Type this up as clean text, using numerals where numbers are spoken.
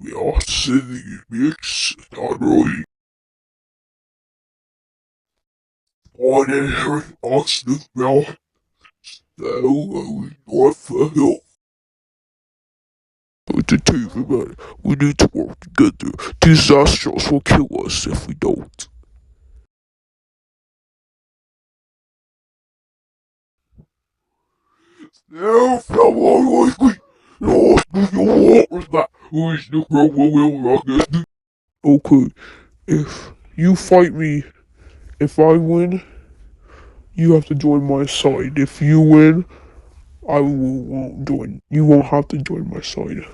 we are sending mix Henry on and us the ground. So we want for help. With the team, man, we need to work together. Disasters will kill us if we don't. Now, fellow likely, no, you want with that. Who is the girl will rock it? Okay, if you fight me, if I win, you have to join my side. If you win, won't join. You won't have to join my side.